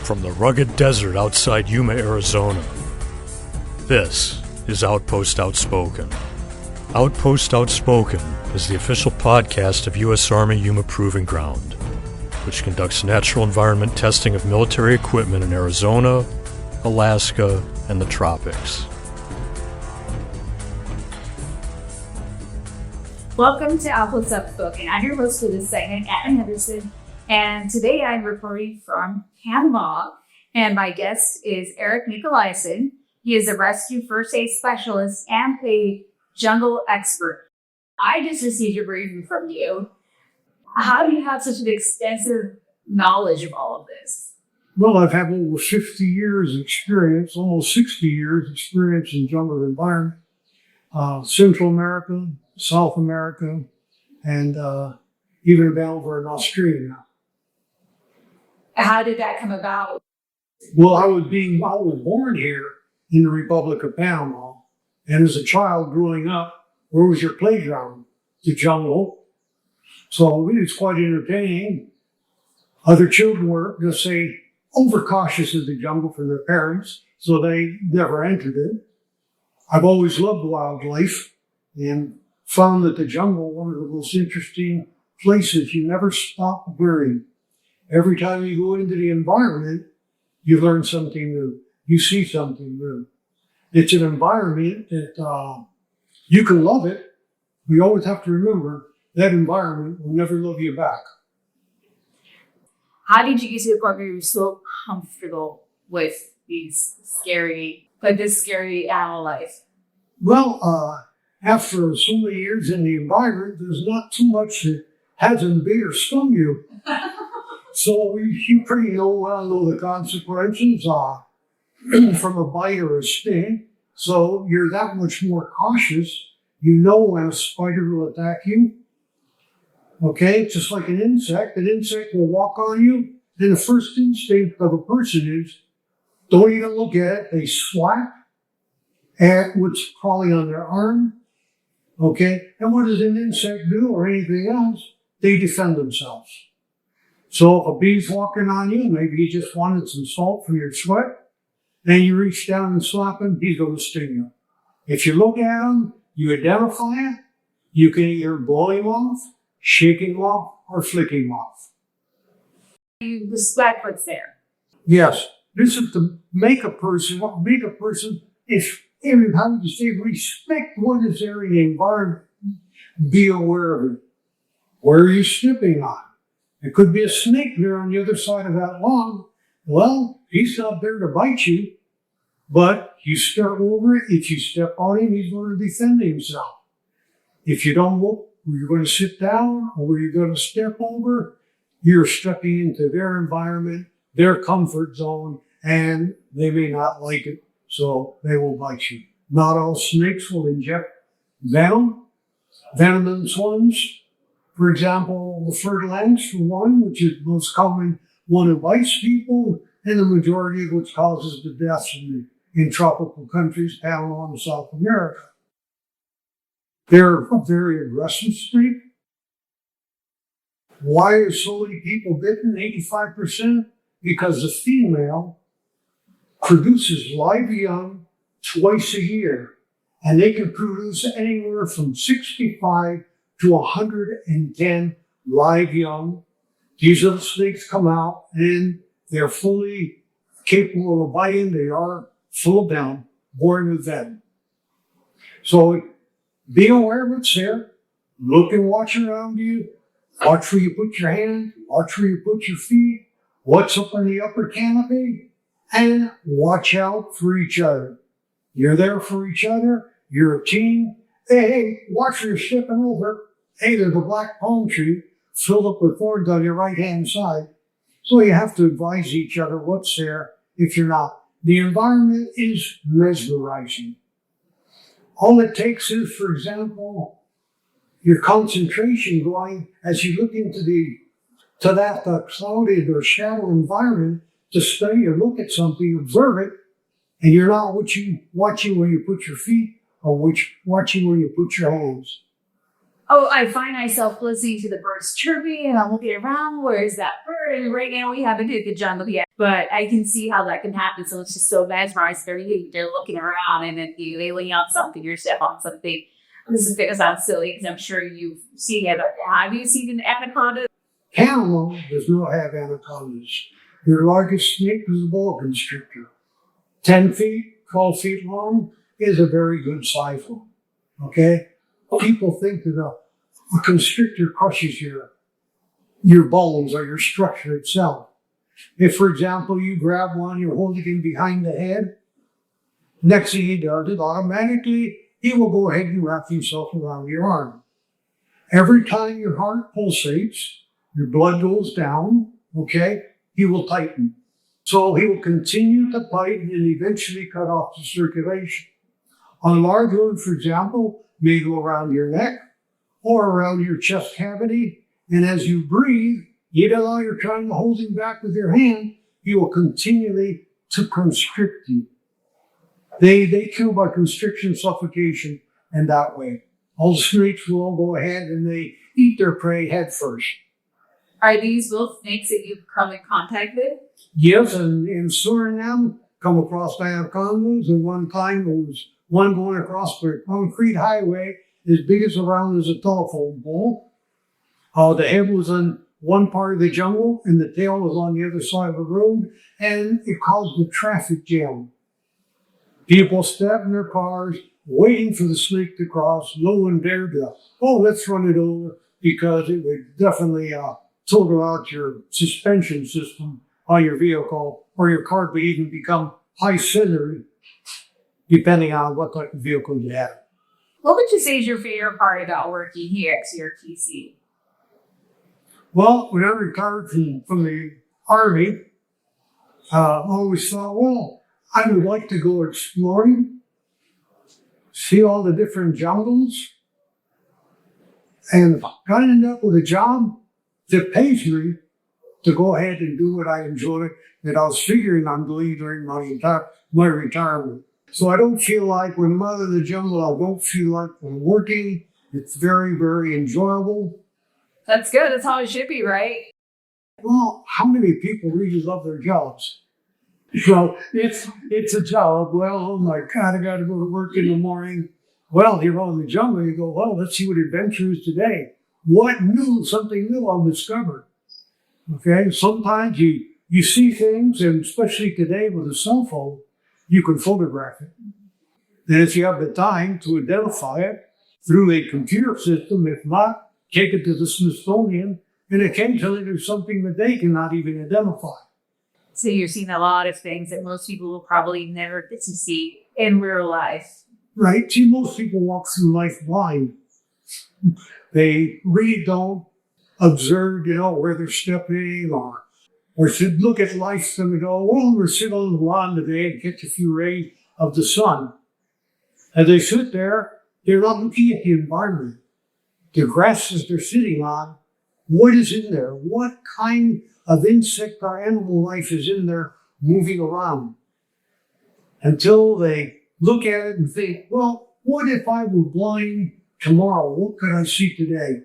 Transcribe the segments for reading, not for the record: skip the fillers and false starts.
From the rugged desert outside Yuma, Arizona, this is Outpost Outspoken. Outpost Outspoken is the official podcast of U.S. Army Yuma Proving Ground, which conducts natural environment testing of military equipment in Arizona, Alaska, and the tropics. Welcome to Outpost Outspoken. I'm your host for this segment, Ana Henderson, and today I'm reporting from Panama, and my guest is Eric Nicoliasen. He is a rescue first aid specialist and a jungle expert. I just received a briefing from you. How do you have such an extensive knowledge of all of this? Well, I've had over 50 years experience, almost 60 years experience in jungle environment, Central America, South America, and even been over in Australia now. How did that come about? Well, I was born here in the Republic of Panama, and as a child growing up, where was your playground? The jungle. So it was quite entertaining. Other children were, let's say, overcautious of the jungle for their parents, so they never entered it. I've always loved wildlife and found that the jungle, one of the most interesting places you never stop learning. Every time you go into the environment, you learn something new. You see something new. It's an environment that you can love it. We always have to remember that environment will never love you back. How did you get to the point where you were so comfortable with this scary animal life? Well, after so many years in the environment, there's not too much that hasn't bit or stung you. So you pretty well know the consequences from a bite or a sting. So you're that much more cautious. You know when a spider will attack you. Okay, just like an insect will walk on you. And the first instinct of a person is, don't even look at it. They swat at what's crawling on their arm. Okay, and what does an insect do or anything else? They defend themselves. So if a bee's walking on you, maybe he just wanted some salt from your sweat, and you reach down and slap him, he's going to sting you. If you look at him, you identify it, you can either blow him off, shake him off, or flick him off. You respect what's there. Yes, this is to make a person, how would you say, respect what is there in the environment. Be aware of it. Where are you stepping on? It could be a snake there on the other side of that lawn. Well, he's not there to bite you, but you step over it. If you step on him, he's going to defend himself. If you don't look where you're going to sit down or where you're going to step over, you're stepping into their environment, their comfort zone, and they may not like it, so they will bite you. Not all snakes will inject venom. Venomous ones, for example, the fur-lance one, which is the most common one that bites people, and the majority of which causes the deaths in tropical countries, Panama and South America. They're a very aggressive snake. Why are so many people bitten? 85%? Because the female produces live young twice a year, and they can produce anywhere from 65 to 110 live young. These little snakes come out and they're fully capable of biting. They are full of venom, born with venom. So be aware of what's there. Look and watch around you. Watch where you put your hand. Watch where you put your feet. What's up in the upper canopy. And watch out for each other. You're there for each other. You're a team. Hey, watch where you're stepping over. Hey, there's a black palm tree filled up with thorns on your right-hand side. So you have to advise each other what's there if you're not. The environment is mesmerizing. All it takes is, for example, your concentration going as you look into that clouded or shadow environment to study or look at something, observe it, and you're not watching where you put your feet or watching where you put your hands. Oh, I find myself listening to the birds chirping and I'm looking around. Where's that bird? And right now we haven't hit the jungle yet, but I can see how that can happen. So it's just so mesmerized. They're looking around and then they lay on something, you step on something. This is going to sound silly because I'm sure you've seen it. Have you seen an anaconda? Camel does not have anacondas. Their largest snake is a boa constrictor. 10 feet, 12 feet long is a very good size one. Okay? People think that a constrictor crushes your bones or your structure itself. If, for example, you grab one, you're holding him behind the head, next thing he does is automatically he will go ahead and wrap himself around your arm. Every time your heart pulsates, your blood goes down, okay, he will tighten. So he will continue to bite and eventually cut off the circulation. On a large one, for example, may go around your neck or around your chest cavity. And as you breathe, even though you're trying to hold him back with your hand, he will continually to constrict you. They kill by constriction, suffocation, and that way. All the snakes will all go ahead and they eat their prey head first. Are these both snakes that you've come in contact with? Yes, and in Suriname, come across anacondas, and one time there was one going across the concrete highway as big as around as a telephone pole. The head was on one part of the jungle and the tail was on the other side of the road, and it caused a traffic jam. People sat in their cars waiting for the snake to cross. No one dared to, let's run it over, because it would definitely total out your suspension system on your vehicle, or your car would even become high-centered, depending on what type of vehicle you have. What would you say is your favorite part about working here at TRTC? Well, when I retired from the Army, I always thought, I would like to go exploring, see all the different jungles, and got to end up with a job that pays me to go ahead and do what I enjoy that I was figuring on doing during my retirement. So I don't feel like when I'm out of the jungle, I don't feel like I'm working. It's very, very enjoyable. That's good. That's how it should be, right? Well, how many people really love their jobs? So it's a job. Well, oh my God, I got to go to work in the morning. Well, you're in the jungle. You go, let's see what adventure is today. Something new I'll discover. Okay, sometimes you see things, and especially today with a cell phone, you can photograph it. Then if you have the time to identify it through a computer system, if not, take it to the Smithsonian, and occasionally there's something that they cannot even identify. So you're seeing a lot of things that most people will probably never get to see in real life. Right. See, most people walk through life blind. They really don't observe, where they're stepping or should look at life and go, we're sitting on the lawn today and catch a few rays of the sun. As they sit there, they're not looking at the environment. The grasses they're sitting on, what is in there? What kind of insect or animal life is in there moving around? Until they look at it and think, what if I were blind tomorrow? What could I see today?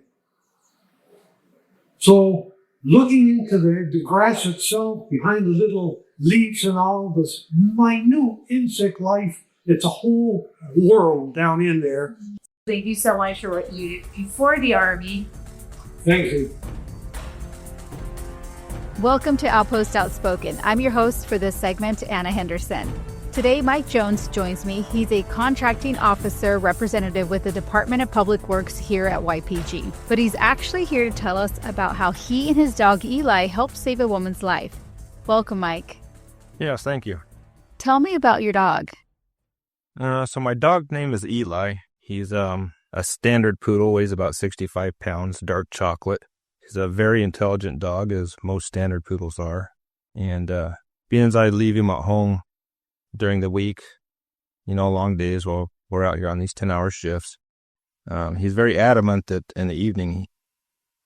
So looking into the grass itself, behind the little leaves and all this minute insect life, it's a whole world down in there. Thank you so much for what you did before the Army. Thank you. Welcome to Outpost Outspoken. I'm your host for this segment, Ana Henderson. Today, Mike Jonez joins me. He's a contracting officer representative with the Department of Public Works here at YPG. But he's actually here to tell us about how he and his dog Eli helped save a woman's life. Welcome, Mike. Yes, thank you. Tell me about your dog. So my dog name is Eli. He's a standard poodle, weighs about 65 pounds, dark chocolate. He's a very intelligent dog, as most standard poodles are. And being as I leave him at home during the week, long days while we're out here on these 10-hour shifts, he's very adamant that in the evening,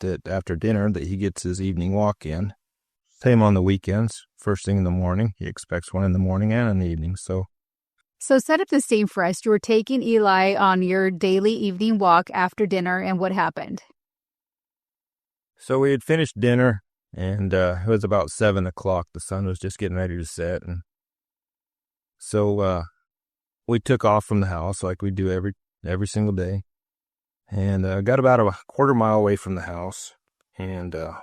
that after dinner, that he gets his evening walk in. Same on the weekends, first thing in the morning. He expects one in the morning and in the evening. So So set up the scene for us. You were taking Eli on your daily evening walk after dinner, and what happened? So we had finished dinner, and it was about 7 o'clock. The sun was just getting ready to set. And so we took off from the house like we do every single day. And got about a quarter mile away from the house. And I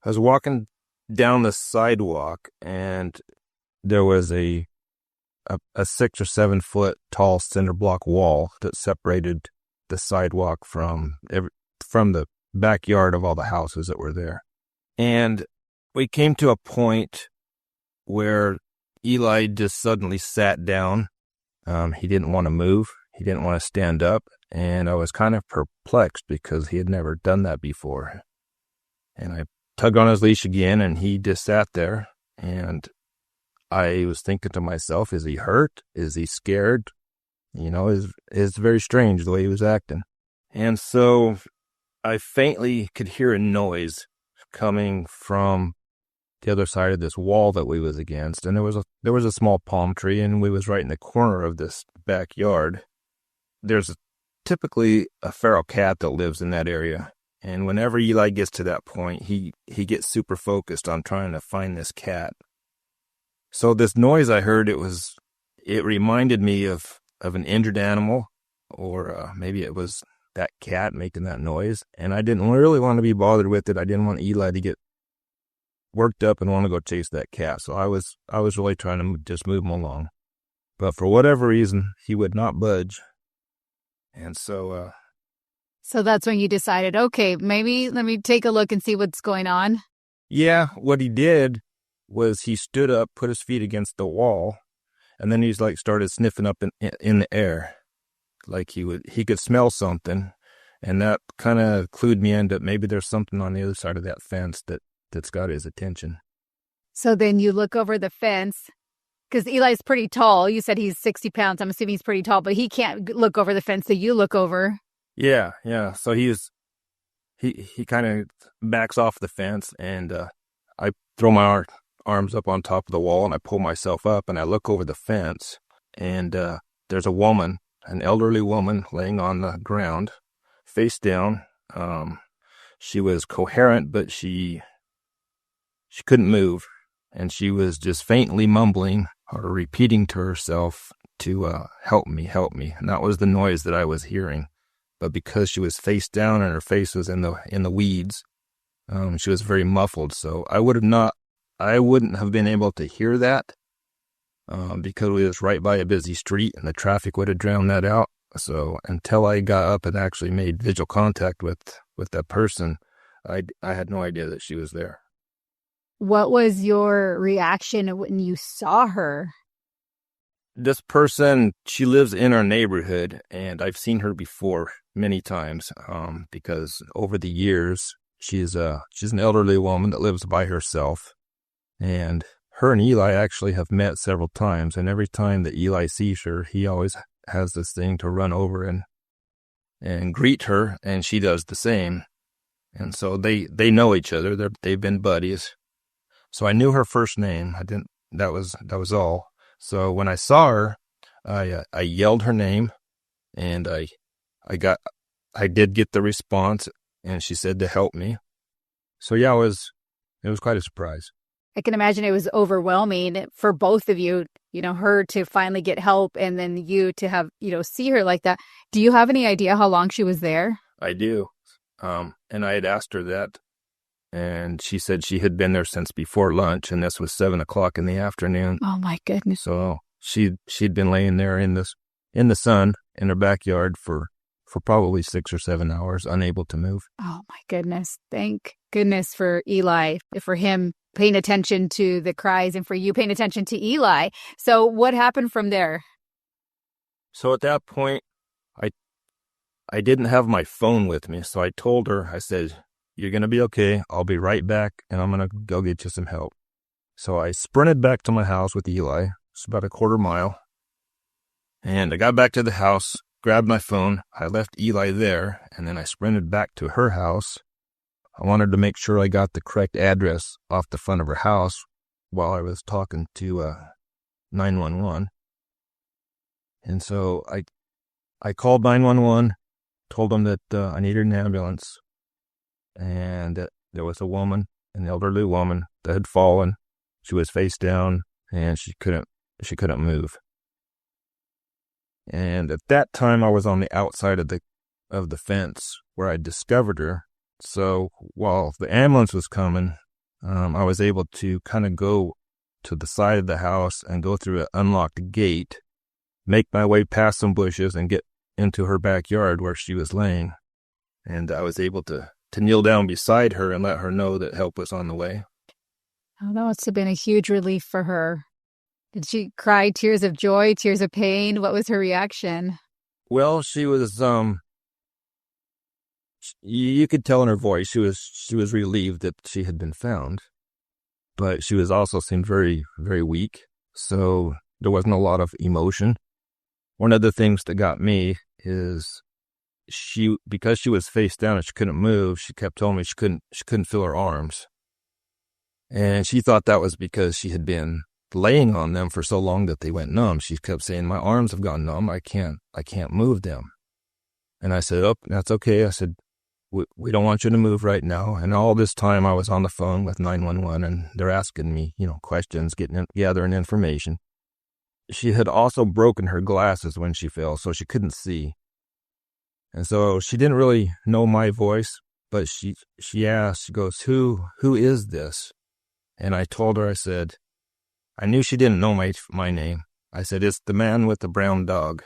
was walking down the sidewalk, and there was a 6 or 7 foot tall cinder block wall that separated the sidewalk from the backyard of all the houses that were there. And we came to a point where Eli just suddenly sat down. He didn't want to move. He didn't want to stand up. And I was kind of perplexed because he had never done that before. And I tugged on his leash again, and he just sat there. And I was thinking to myself, is he hurt? Is he scared? You know, it's very strange the way he was acting. And so I faintly could hear a noise coming from the other side of this wall that we was against. And there was a small palm tree, and we was right in the corner of this backyard. There's typically a feral cat that lives in that area. And whenever Eli gets to that point, he gets super focused on trying to find this cat. So this noise I heard, it reminded me of an injured animal, or maybe it was that cat making that noise. And I didn't really want to be bothered with it. I didn't want Eli to get worked up and want to go chase that cat. So I was really trying to just move him along. But for whatever reason, he would not budge. And so that's when you decided, okay, maybe let me take a look and see what's going on. Yeah, what he did was he stood up, put his feet against the wall, and then he's like started sniffing up in the air. Like he could smell something, and that kind of clued me in that maybe there's something on the other side of that fence that's got his attention. So then you look over the fence, because Eli's pretty tall. You said he's 60 pounds. I'm assuming he's pretty tall, but he can't look over the fence, so you look over. Yeah. So he kind of backs off the fence, and I throw my arms up on top of the wall, and I pull myself up, and I look over the fence, and there's a woman, an elderly woman, laying on the ground, face down. She was coherent, but she couldn't move, and she was just faintly mumbling or repeating to herself to help me. And that was the noise that I was hearing. But because she was face down and her face was in the weeds, she was very muffled. So I wouldn't have been able to hear that because we was right by a busy street, and the traffic would have drowned that out. So until I got up and actually made visual contact with that person, I had no idea that she was there. What was your reaction when you saw her? This person, she lives in our neighborhood, and I've seen her before many times because over the years, she's an elderly woman that lives by herself, and her and Eli actually have met several times, and every time that Eli sees her, he always has this thing to run over and greet her, and she does the same. And so they know each other. They've been buddies. So I knew her first name. That was all. So when I saw her, I yelled her name, and I did get the response, and she said to help me. So yeah, it was quite a surprise. I can imagine it was overwhelming for both of you, her to finally get help, and then you to have, see her like that. Do you have any idea how long she was there? I do. And I had asked her that, and she said she had been there since before lunch, and this was 7 o'clock in the afternoon. Oh my goodness. So she'd been laying there in the sun in her backyard for probably 6 or 7 hours, unable to move. Oh my goodness. Thank goodness for Eli, for him paying attention to the cries, and for you paying attention to Eli. So what happened from there? So at that point, I didn't have my phone with me, so I told her, I said, "You're going to be okay. I'll be right back, and I'm going to go get you some help." So I sprinted back to my house with Eli. It's about a quarter mile. And I got back to the house, grabbed my phone. I left Eli there, and then I sprinted back to her house. I wanted to make sure I got the correct address off the front of her house while I was talking to 911. And so I called 911, told them that I needed an ambulance, and that there was a woman, an elderly woman, that had fallen. She was face down, and she couldn't move. And at that time, I was on the outside of the fence where I discovered her. So while the ambulance was coming, I was able to kind of go to the side of the house and go through an unlocked gate, make my way past some bushes and get into her backyard where she was laying. And I was able to kneel down beside her and let her know that help was on the way. Oh, that must have been a huge relief for her. Did she cry tears of joy, tears of pain? What was her reaction? Well, she was, you could tell in her voice, she was relieved that she had been found, but she was also seemed very, very weak. So there wasn't a lot of emotion. One of the things that got me is because she was face down and she couldn't move, she kept telling me she couldn't feel her arms. And she thought that was because she had been laying on them for so long that they went numb. She kept saying, my arms have gone numb. I can't move them. And I said, oh, that's okay. I said, we don't want you to move right now. And all this time I was on the phone with 911 and they're asking me, questions, gathering information. She had also broken her glasses when she fell, so she couldn't see. And so she didn't really know my voice, but she asked, she goes, who is this? And I told her, I said, I knew she didn't know my name. I said, it's the man with the brown dog.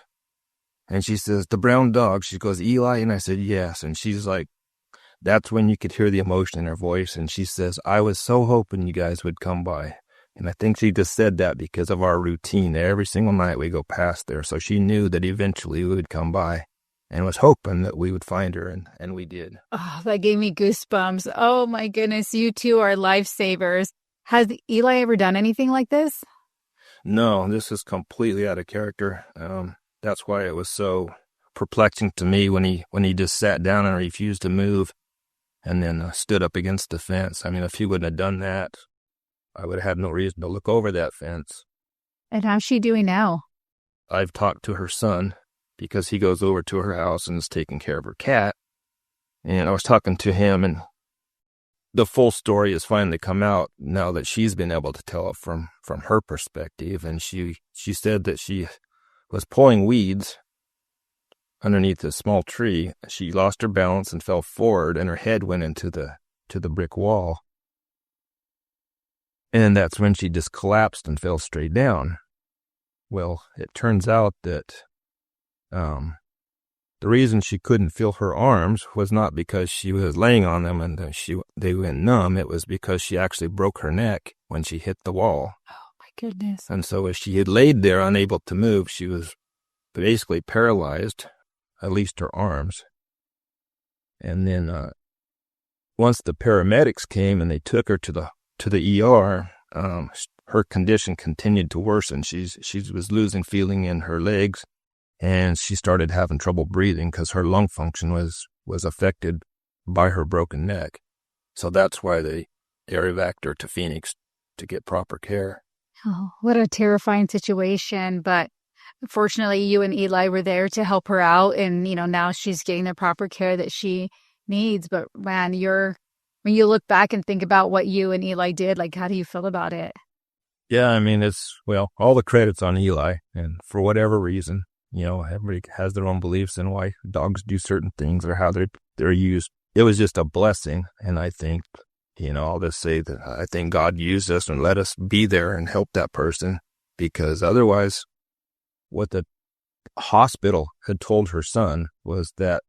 And she says, the brown dog? She goes, Eli? And I said, yes. And she's like, that's when you could hear the emotion in her voice. And she says, I was so hoping you guys would come by. And I think she just said that because of our routine. Every single night we go past there. So she knew that eventually we would come by and was hoping that we would find her. And we did. Oh, that gave me goosebumps. Oh, my goodness. You two are lifesavers. Has Eli ever done anything like this? No, this is completely out of character. That's why it was so perplexing to me when he just sat down and refused to move and then stood up against the fence. I mean, if he wouldn't have done that, I would have had no reason to look over that fence. And how's she doing now? I've talked to her son because he goes over to her house and is taking care of her cat. And I was talking to him, and the full story has finally come out now that she's been able to tell it from her perspective. And she said that she was pulling weeds underneath a small tree. She lost her balance and fell forward, and her head went into the brick wall. And that's when she just collapsed and fell straight down. Well, it turns out that the reason she couldn't feel her arms was not because she was laying on them and they went numb. It was because she actually broke her neck when she hit the wall. Oh, my goodness. And so as she had laid there unable to move, she was basically paralyzed, at least her arms. And then once the paramedics came and they took her to the ER, her condition continued to worsen. She was losing feeling in her legs, and she started having trouble breathing because her lung function was affected by her broken neck. So that's why they air-evac'd her to Phoenix to get proper care. Oh, what a terrifying situation. But fortunately, you and Eli were there to help her out, and now she's getting the proper care that she needs. But man, when you look back and think about what you and Eli did, how do you feel about it? Yeah, I mean, all the credit's on Eli, and for whatever reason, everybody has their own beliefs in why dogs do certain things or how they're used. It was just a blessing, and I think, I'll just say that I think God used us and let us be there and help that person, because otherwise, what the hospital had told her son was that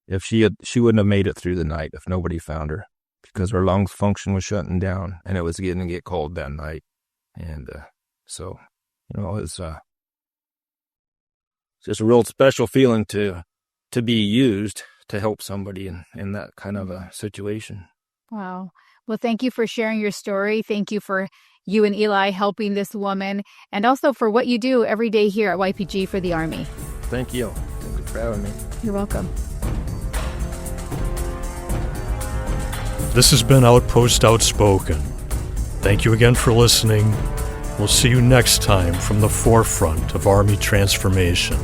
if she wouldn't have made it through the night if nobody found her, because her lungs function was shutting down and it was getting to get cold that night. And so, it's just a real special feeling to be used to help somebody in that kind of a situation. Wow. Well, thank you for sharing your story. Thank you for you and Eli helping this woman, and also for what you do every day here at YPG for the Army. Thank you. Thank you for having me. You're welcome. This has been Outpost Outspoken. Thank you again for listening, We'll see you next time from the forefront of Army transformation.